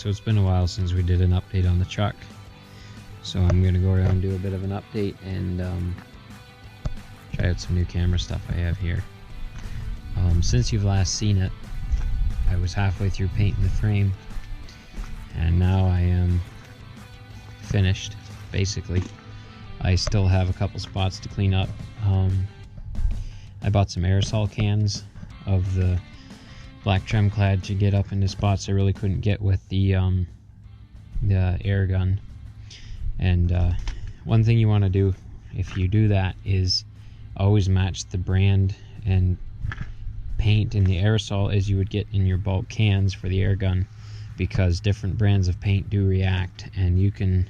So it's been a while since we did an update on the truck. So I'm going to go around and do a bit of an update and try out some new camera stuff I have here. Since you've last seen it, I was halfway through painting the frame, and now I am finished, basically. I still have a couple spots to clean up. I bought some aerosol cans of the black trim clad to get up into spots I really couldn't get with the air gun. And one thing you want to do if you do that is always match the brand and paint in the aerosol as you would get in your bulk cans for the air gun, because different brands of paint do react and you can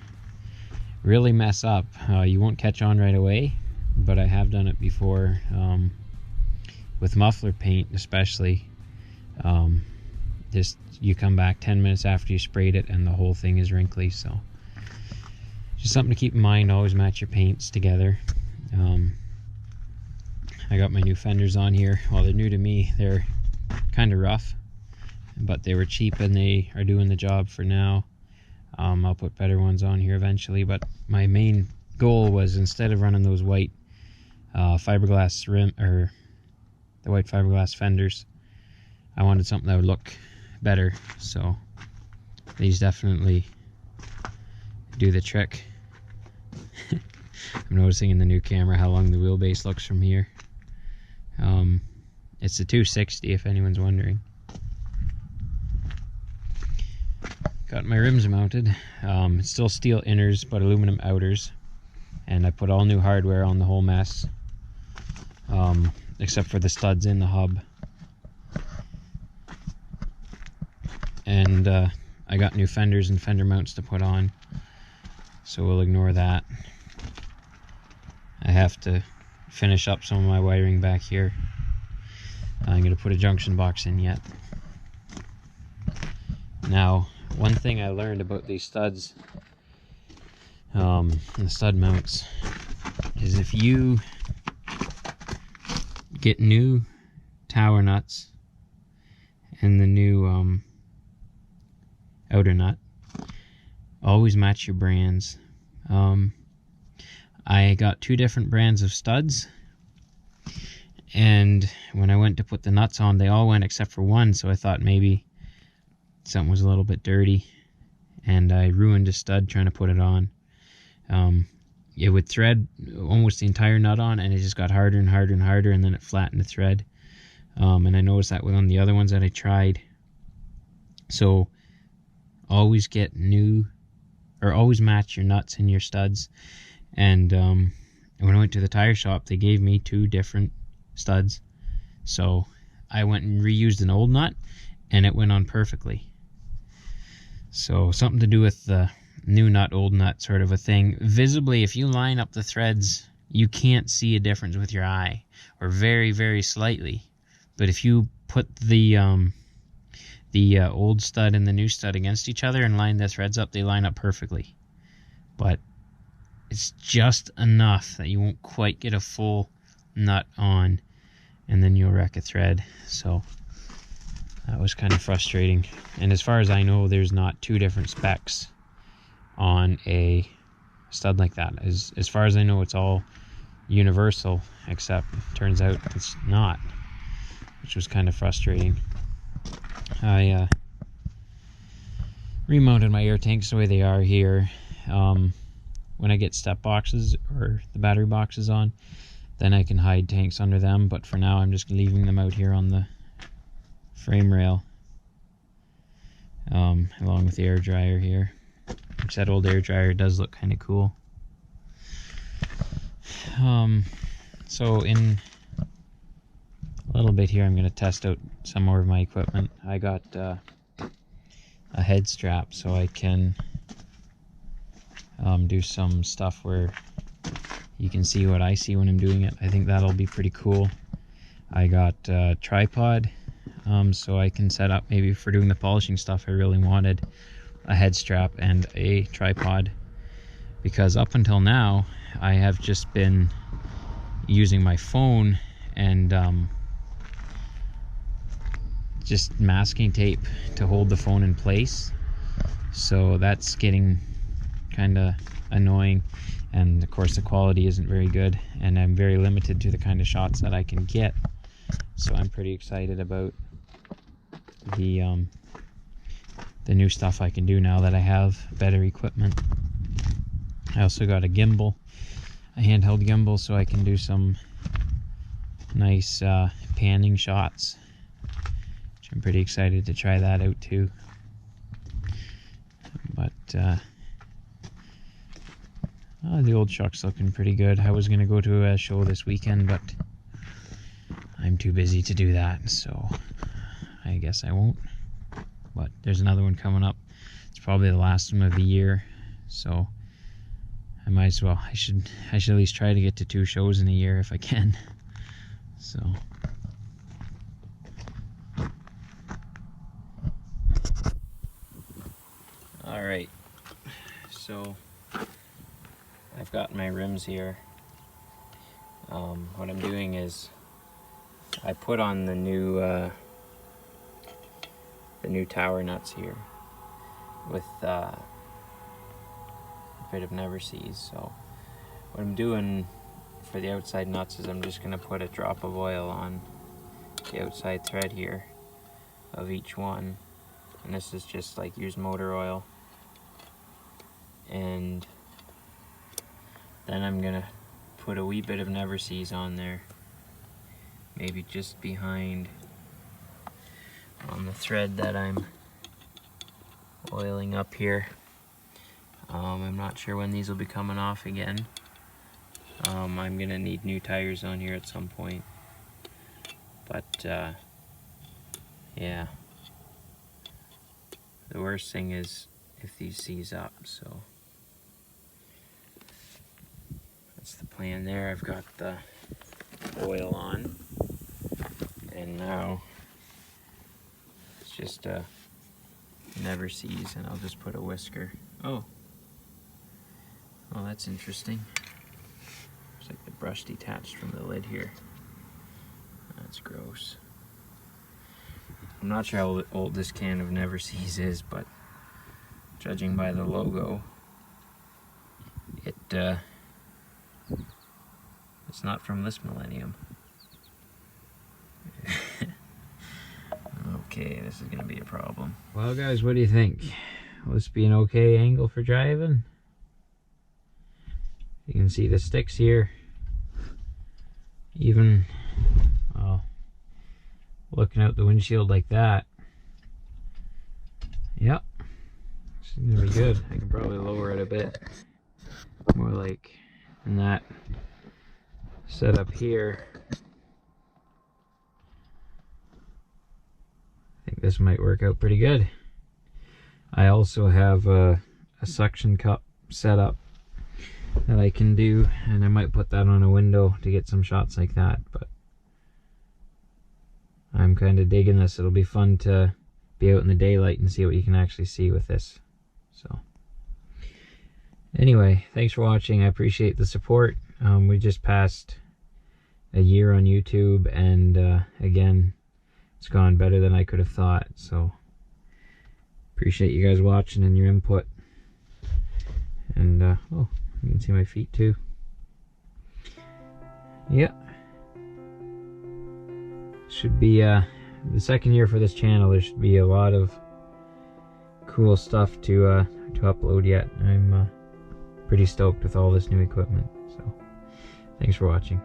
really mess up. You won't catch on right away, but I have done it before with muffler paint especially. Just you come back 10 minutes after you sprayed it and the whole thing is wrinkly. So just something to keep in mind, always match your paints together. I got my new fenders on here. Well, they're new to me. They're kind of rough, but they were cheap and they are doing the job for now. I'll put better ones on here eventually, but my main goal was, instead of running those white fiberglass rim, or the white fiberglass fenders, I wanted something that would look better. So these definitely do the trick. I'm noticing in the new camera how long the wheelbase looks from here. It's a 260 if anyone's wondering. Got my rims mounted. It's still steel inners but aluminum outers, and I put all new hardware on the whole mess, except for the studs in the hub. And I got new fenders and fender mounts to put on, so we'll ignore that. I have to finish up some of my wiring back here. I'm going to put a junction box in yet. Now, one thing I learned about these studs, and the stud mounts, is if you get new tower nuts and the new outer nut, always match your brands. I got two different brands of studs, and when I went to put the nuts on, they all went except for one, so I thought maybe something was a little bit dirty, and I ruined a stud trying to put it on. It would thread almost the entire nut on, and it just got harder and harder and harder, and then it flattened the thread. And I noticed that with on the other ones that I tried. So always get new, or always match your nuts and your studs. And when I went to the tire shop, they gave me two different studs, so I went and reused an old nut and it went on perfectly. So something to do with the new nut, old nut sort of a thing. Visibly, if you line up the threads, you can't see a difference with your eye, or very, very slightly. But if you put the old stud and the new stud against each other and line the threads up, they line up perfectly. But it's just enough that you won't quite get a full nut on, and then you'll wreck a thread. So that was kind of frustrating. And as far as I know, there's not two different specs on a stud like that. As far as I know, it's all universal, except turns out it's not, which was kind of frustrating. I remounted my air tanks the way they are here. When I get step boxes or the battery boxes on, then I can hide tanks under them, but for now I'm just leaving them out here on the frame rail, along with the air dryer here, which that old air dryer does look kind of cool. So in a little bit here I'm going to test out some more of my equipment. I got a head strap so I can do some stuff where you can see what I see when I'm doing it. I think that'll be pretty cool. I got a tripod, so I can set up, maybe for doing the polishing stuff I really wanted a head strap and a tripod, because up until now I have just been using my phone and just masking tape to hold the phone in place. so that's getting kind of annoying, and of course the quality isn't very good, and I'm very limited to the kind of shots that I can get. So I'm pretty excited about the new stuff I can do now that I have better equipment. I also got a gimbal, a handheld gimbal, so I can do some nice panning shots, which I'm pretty excited to try that out too. But the old truck's looking pretty good. I was going to go to a show this weekend, but I'm too busy to do that, so I guess I won't. But there's another one coming up. It's probably the last one of the year, so I might as well. I should at least try to get to 2 shows in a year if I can. So all right, so I've got my rims here. What I'm doing is I put on the new tower nuts here with a bit of never sees. So what I'm doing for the outside nuts is I'm just going to put a drop of oil on the outside thread here of each one, and this is just like used motor oil. And then I'm gonna put a wee bit of never sees on there, maybe just behind on the thread that I'm oiling up here. I'm not sure when these will be coming off again. I'm gonna need new tires on here at some point, but yeah, the worst thing is if these seize up, so that's the plan there. I've got the oil on, and now it's just a never sees, and I'll just put a whisker. Oh, that's interesting. Looks like the brush detached from the lid here. That's gross. I'm not sure how old this can of never sees is, but judging by the logo, it's not from this millennium. Okay, this is gonna be a problem. Well guys, what do you think? Will this be an okay angle for driving? You can see the sticks here. Even looking out the windshield like that. Yep, this is gonna be good. I can probably lower it a bit more, like in that setup here. I think this might work out pretty good. I also have a suction cup setup that I can do, and I might put that on a window to get some shots like that, but I'm kind of digging this. It'll be fun to be out in the daylight and see what you can actually see with this. So anyway, thanks for watching. I appreciate the support. We just passed a year on YouTube, and again, it's gone better than I could have thought, so appreciate you guys watching and your input. And oh, you can see my feet too. Yeah, should be the second year for this channel. There should be a lot of cool stuff to upload yet. I'm pretty stoked with all this new equipment. So thanks for watching.